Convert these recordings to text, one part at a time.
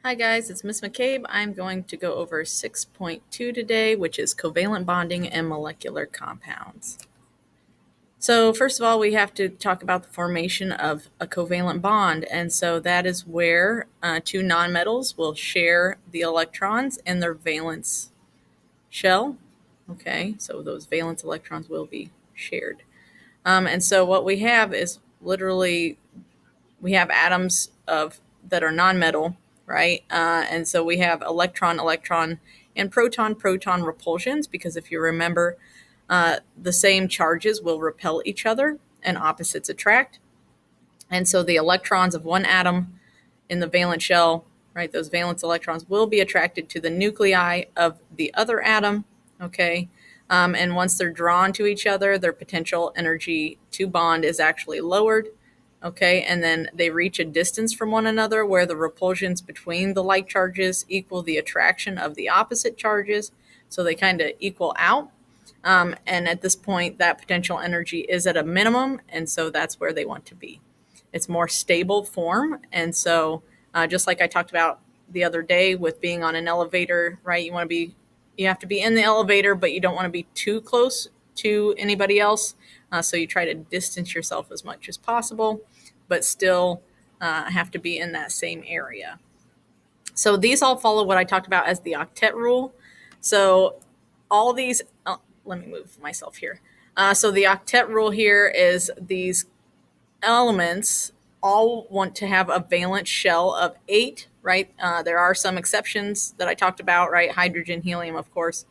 Hi guys, it's Miss McCabe. I'm going to go over 6.2 today, which is covalent bonding and molecular compounds. So first of all, we have to talk about the formation of a covalent bond. And so that is where two nonmetals will share the electrons in their valence shell. Okay, so those valence electrons will be shared. And so what we have is literally, we have atoms that are nonmetal, right? And so we have electron, electron, and proton, proton repulsions, because if you remember, the same charges will repel each other and opposites attract. And so the electrons of one atom in the valence shell, right, those valence electrons will be attracted to the nuclei of the other atom, okay? And once they're drawn to each other, their potential energy to bond is actually lowered. Okay, and then they reach a distance from one another where the repulsions between the like charges equal the attraction of the opposite charges. So they kind of equal out. And at this point, that potential energy is at a minimum. And so that's where they want to be. It's more stable form. And so just like I talked about the other day with being on an elevator, right? You have to be in the elevator, but you don't want to be too close to anybody else. So you try to distance yourself as much as possible, but still have to be in that same area. So these all follow what I talked about as the octet rule. So all these, let me move myself here. So the octet rule here is these elements all want to have a valence shell of 8, right? There are some exceptions that I talked about, right? Hydrogen, helium, of course,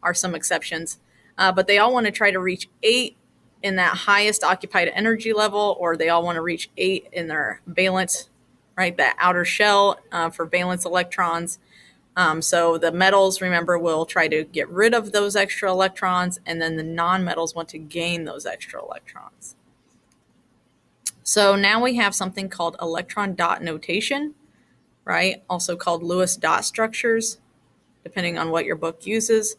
are some exceptions. But they all want to try to reach 8 in that highest occupied energy level, or they all want to reach 8 in their valence, right? That outer shell for valence electrons. So the metals, remember, will try to get rid of those extra electrons, and then the nonmetals want to gain those extra electrons. So now we have something called electron dot notation, right? Also called Lewis dot structures, depending on what your book uses.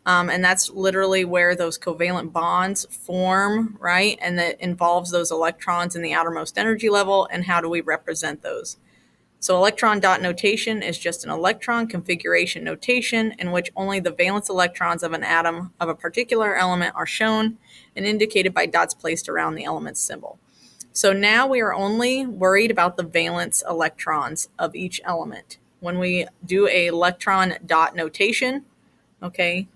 And that's literally where those covalent bonds form, right? And that involves those electrons in the outermost energy level. And how do we represent those? So electron dot notation is just an electron configuration notation in which only the valence electrons of an atom of a particular element are shown and indicated by dots placed around the element's symbol. So now we are only worried about the valence electrons of each element. When we do a electron dot notation, okay,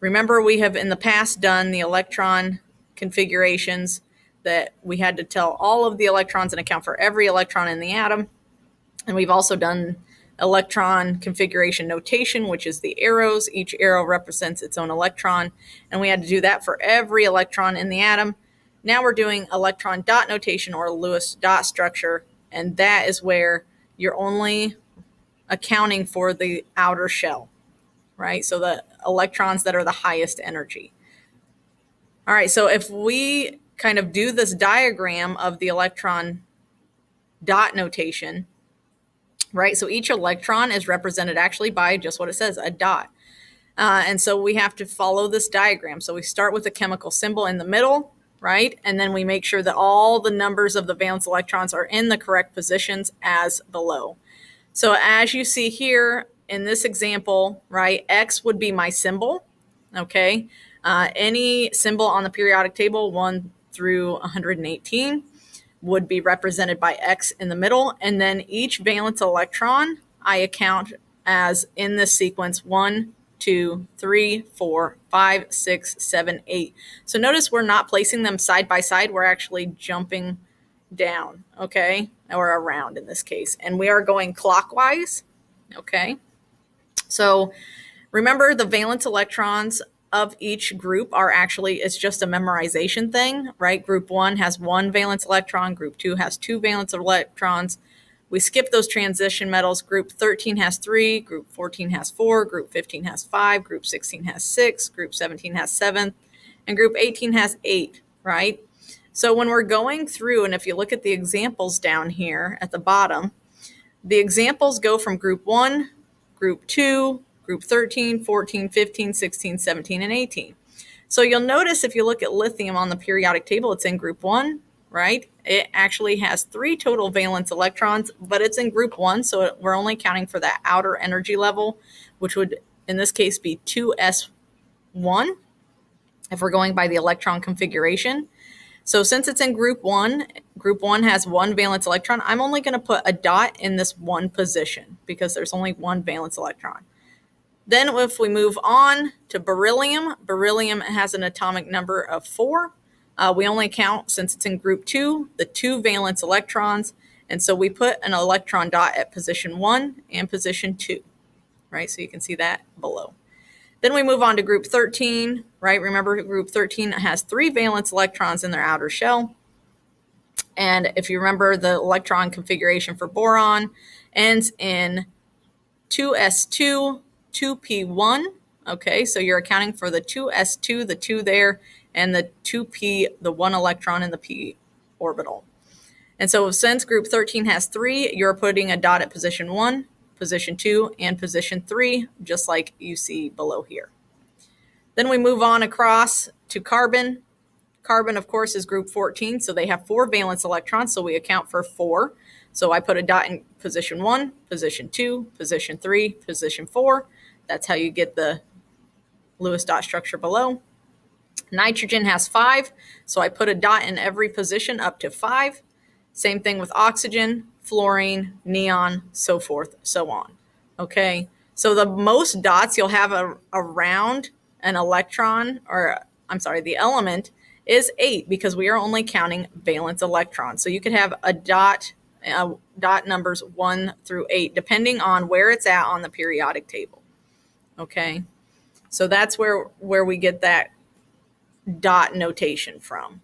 remember, we have in the past done the electron configurations that we had to tell all of the electrons and account for every electron in the atom. And we've also done electron configuration notation, which is the arrows. Each arrow represents its own electron. And we had to do that for every electron in the atom. Now we're doing electron dot notation, or Lewis dot structure. And that is where you're only accounting for the outer shell, right? So the electrons that are the highest energy. All right, so if we kind of do this diagram of the electron dot notation, right? So each electron is represented actually by just what it says, a dot. And so we have to follow this diagram. So we start with a chemical symbol in the middle, right? And then we make sure that all the numbers of the valence electrons are in the correct positions as below. So as you see here, in this example, right, X would be my symbol, okay? Any symbol on the periodic table, 1 through 118, would be represented by X in the middle. And then each valence electron, I account as in this sequence 1, 2, 3, 4, 5, 6, 7, 8. So notice we're not placing them side by side. We're actually jumping down, okay? Or around in this case. And we are going clockwise, okay? So remember, the valence electrons of each group are actually, it's just a memorization thing, right? Group 1 has 1 valence electron. Group 2 has 2 valence electrons. We skip those transition metals. Group 13 has 3. Group 14 has 4. Group 15 has 5. Group 16 has 6. Group 17 has 7. And group 18 has 8, right? So when we're going through, and if you look at the examples down here at the bottom, the examples go from group 1, group 2, group 13, 14, 15, 16, 17, and 18. So you'll notice if you look at lithium on the periodic table, it's in group 1, right? It actually has 3 total valence electrons, but it's in group 1, so we're only counting for that outer energy level, which would in this case be 2s1 if we're going by the electron configuration. So since it's in group 1 has 1 valence electron, I'm only going to put a dot in this 1 position because there's only 1 valence electron. Then if we move on to beryllium, beryllium has an atomic number of 4. We only count, since it's in group 2, the 2 valence electrons, and so we put an electron dot at position 1 and position 2, right? So you can see that below. Then we move on to group 13, right? Remember, group 13 has 3 valence electrons in their outer shell. And if you remember, the electron configuration for boron ends in 2s2, 2p1. Okay, so you're accounting for the 2s2, the 2 there, and the 2p, the 1 electron in the p orbital. And so since group 13 has 3, you're putting a dot at position 1, position 2, and position 3, just like you see below here. Then we move on across to carbon. Carbon, of course, is group 14, so they have 4 valence electrons, so we account for 4. So I put a dot in position 1, position 2, position 3, position 4. That's how you get the Lewis dot structure below. Nitrogen has 5, so I put a dot in every position up to 5. Same thing with oxygen, fluorine, neon, so forth, so on. Okay, so the most dots you'll have around an electron, or I'm sorry, the element is 8 because we are only counting valence electrons. So you could have a dot numbers 1 through 8, depending on where it's at on the periodic table. Okay, so that's where we get that dot notation from.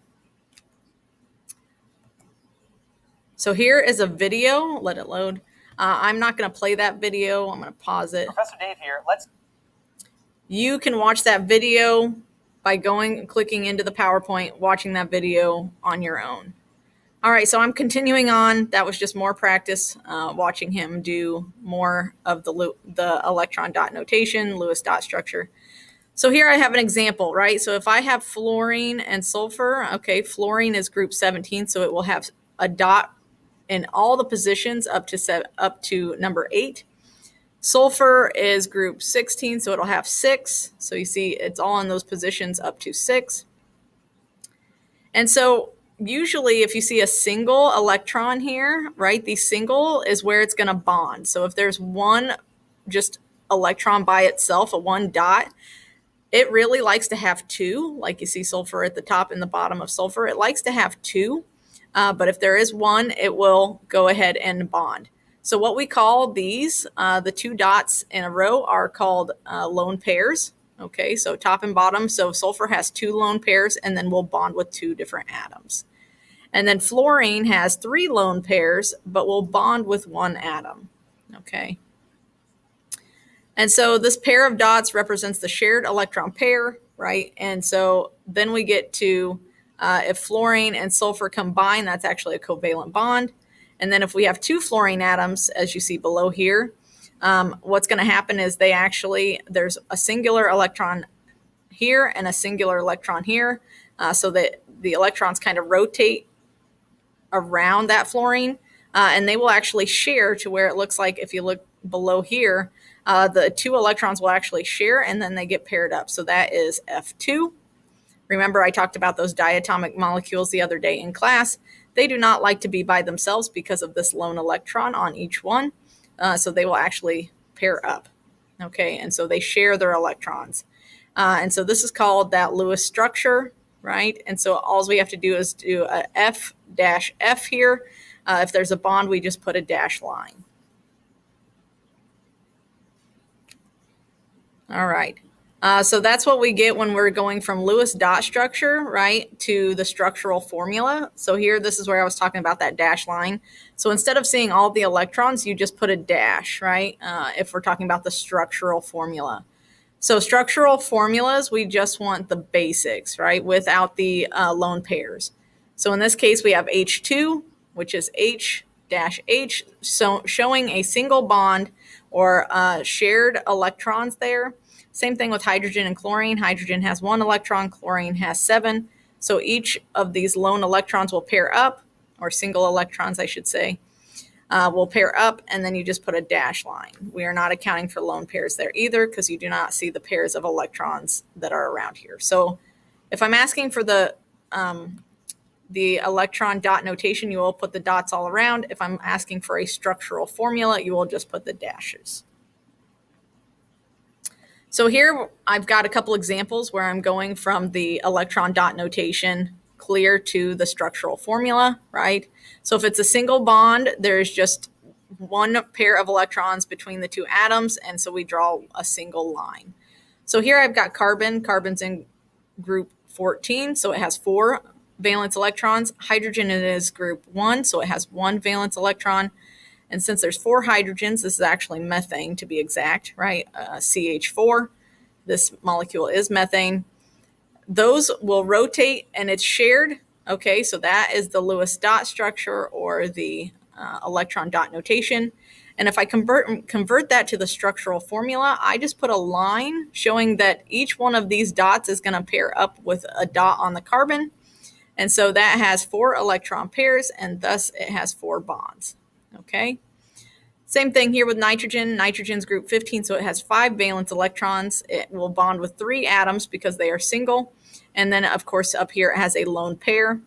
So here is a video. Let it load. I'm not going to play that video. I'm going to pause it. Professor Dave here. You can watch that video by going and clicking into the PowerPoint, watching that video on your own. All right, so I'm continuing on. That was just more practice, watching him do more of the electron dot notation, Lewis dot structure. So here I have an example, right? So if I have fluorine and sulfur, okay, fluorine is group 17, so it will have a dot in all the positions up to number 8. Sulfur is group 16, so it'll have 6. So you see it's all in those positions up to 6. And so usually if you see a single electron here, right, the single is where it's going to bond. So if there's one just electron by itself, a 1 dot, it really likes to have 2, like you see sulfur at the top and the bottom of sulfur. It likes to have 2, but if there is 1, it will go ahead and bond. So what we call these, the 2 dots in a row, are called lone pairs. Okay, so top and bottom. So sulfur has 2 lone pairs and then will bond with 2 different atoms. And then fluorine has 3 lone pairs, but will bond with 1 atom. Okay. And so this pair of dots represents the shared electron pair, right? And so then we get to, if fluorine and sulfur combine, that's actually a covalent bond. And then if we have 2 fluorine atoms, as you see below here, what's going to happen is there's a singular electron here and a singular electron here, so that the electrons kind of rotate around that fluorine, and they will actually share to where it looks like, if you look below here, the 2 electrons will actually share and then they get paired up. So that is F2. Remember, I talked about those diatomic molecules the other day in class. They do not like to be by themselves because of this lone electron on each one. So they will actually pair up. Okay, and so they share their electrons. And so this is called that Lewis structure, right? And so all we have to do is do a F-F here. If there's a bond, we just put a dash line. All right. So that's what we get when we're going from Lewis dot structure, right, to the structural formula. So here, this is where I was talking about that dash line. So instead of seeing all the electrons, you just put a dash, right, if we're talking about the structural formula. So structural formulas, we just want the basics, right, without the lone pairs. So in this case, we have H2, which is H-H, so showing a single bond or shared electrons there. Same thing with hydrogen and chlorine. Hydrogen has 1 electron, chlorine has 7. So each of these lone electrons will pair up, or single electrons, I should say, will pair up, and then you just put a dash line. We are not accounting for lone pairs there either because you do not see the pairs of electrons that are around here. So if I'm asking for the electron dot notation, you will put the dots all around. If I'm asking for a structural formula, you will just put the dashes. So here I've got a couple examples where I'm going from the electron dot notation clear to the structural formula, right? So if it's a single bond, there's just one pair of electrons between the two atoms, and so we draw a single line. So here I've got carbon. Carbon's in group 14, so it has 4 valence electrons. Hydrogen is group 1, so it has 1 valence electron. And since there's 4 hydrogens, this is actually methane to be exact, right? CH4. This molecule is methane. Those will rotate and it's shared. Okay, so that is the Lewis dot structure or the electron dot notation. And if I convert that to the structural formula, I just put a line showing that each one of these dots is going to pair up with a dot on the carbon. And so that has 4 electron pairs, and thus it has 4 bonds. Okay. Same thing here with nitrogen. Nitrogen's group 15, so it has 5 valence electrons. It will bond with 3 atoms because they are single. And then, of course, up here it has a lone pair.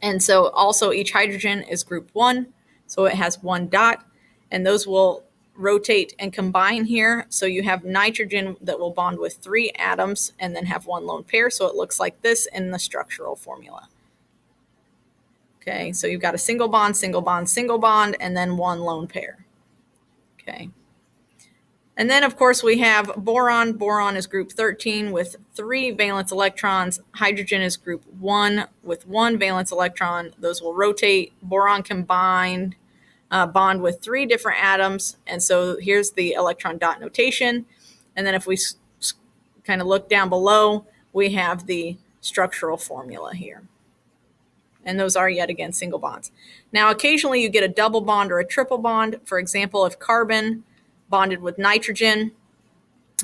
And so also each hydrogen is group 1, so it has 1 dot. And those will rotate and combine here. So you have nitrogen that will bond with 3 atoms and then have 1 lone pair. So it looks like this in the structural formula. Okay, so you've got a single bond, single bond, single bond, and then 1 lone pair. Okay. And then, of course, we have boron. Boron is group 13 with 3 valence electrons. Hydrogen is group 1 with 1 valence electron. Those will rotate. Boron can bond with 3 different atoms. And so here's the electron dot notation. And then if we kind of look down below, we have the structural formula here. And those are, yet again, single bonds. Now, occasionally you get a double bond or a triple bond. For example, if carbon bonded with nitrogen,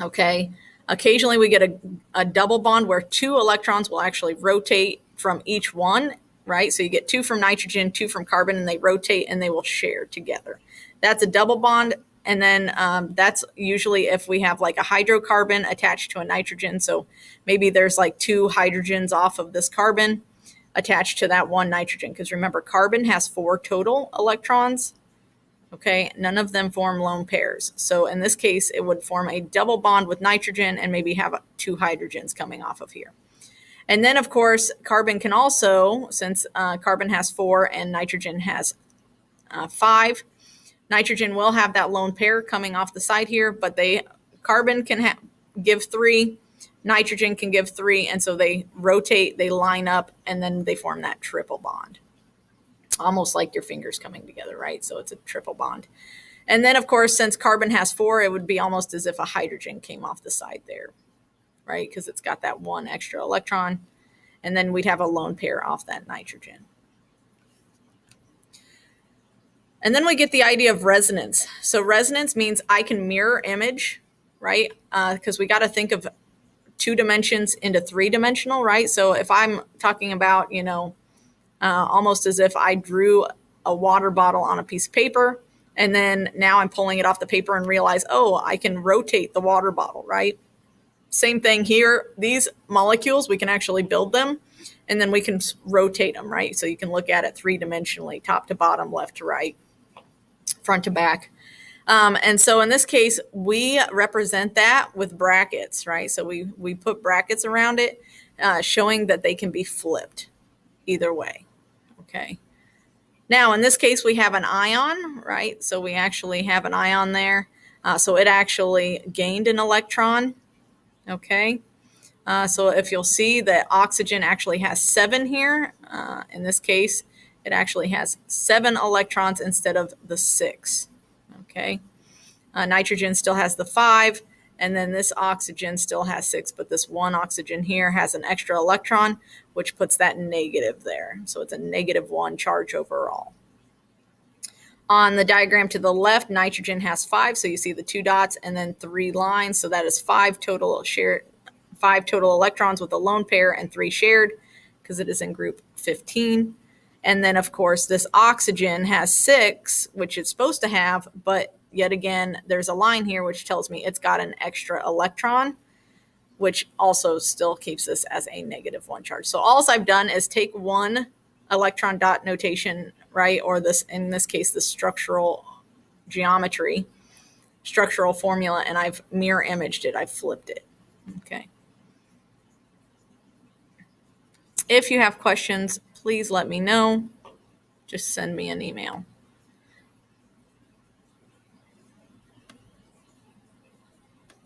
okay, occasionally we get a double bond where 2 electrons will actually rotate from each one, right? So you get 2 from nitrogen, 2 from carbon, and they rotate and they will share together. That's a double bond. And then that's usually if we have like a hydrocarbon attached to a nitrogen. So maybe there's like 2 hydrogens off of this carbon attached to that 1 nitrogen. Because remember, carbon has 4 total electrons. Okay, none of them form lone pairs. So in this case, it would form a double bond with nitrogen and maybe have 2 hydrogens coming off of here. And then, of course, carbon can also, since carbon has 4 and nitrogen has 5, nitrogen will have that lone pair coming off the side here, but carbon can give 3, nitrogen can give 3, and so they rotate, they line up, and then they form that triple bond. Almost like your fingers coming together, right? So it's a triple bond. And then, of course, since carbon has 4, it would be almost as if a hydrogen came off the side there, right? Because it's got that 1 extra electron. And then we'd have a lone pair off that nitrogen. And then we get the idea of resonance. So resonance means I can mirror image, right? Because we got to think of 2 dimensions into 3-dimensional, right? So if I'm talking about, almost as if I drew a water bottle on a piece of paper, and then now I'm pulling it off the paper and realize, oh, I can rotate the water bottle, right? Same thing here. These molecules, we can actually build them, and then we can rotate them, right? So you can look at it 3-dimensionally, top to bottom, left to right, front to back. And so in this case, we represent that with brackets, right? So we put brackets around it, showing that they can be flipped either way. Okay. Now, in this case, we have an ion, right? So we actually have an ion there. So it actually gained an electron. Okay. So if you'll see that oxygen actually has 7 here, in this case, it actually has 7 electrons instead of the 6. Okay. Nitrogen still has the 5. And then this oxygen still has 6, but this 1 oxygen here has an extra electron, which puts that negative there. So it's a -1 charge overall. On the diagram to the left, nitrogen has 5, so you see the 2 dots and then 3 lines. So that is 5 total electrons with a lone pair and 3 shared. because it is in group 15. And then, of course, this oxygen has 6, which it's supposed to have, but yet again, there's a line here which tells me it's got an extra electron, which also still keeps this as a -1 charge. So all I've done is take one electron dot notation, right, or this, in this case, the structural geometry, structural formula, and I've mirror imaged it. I've flipped it. Okay. If you have questions, please let me know. Just send me an email.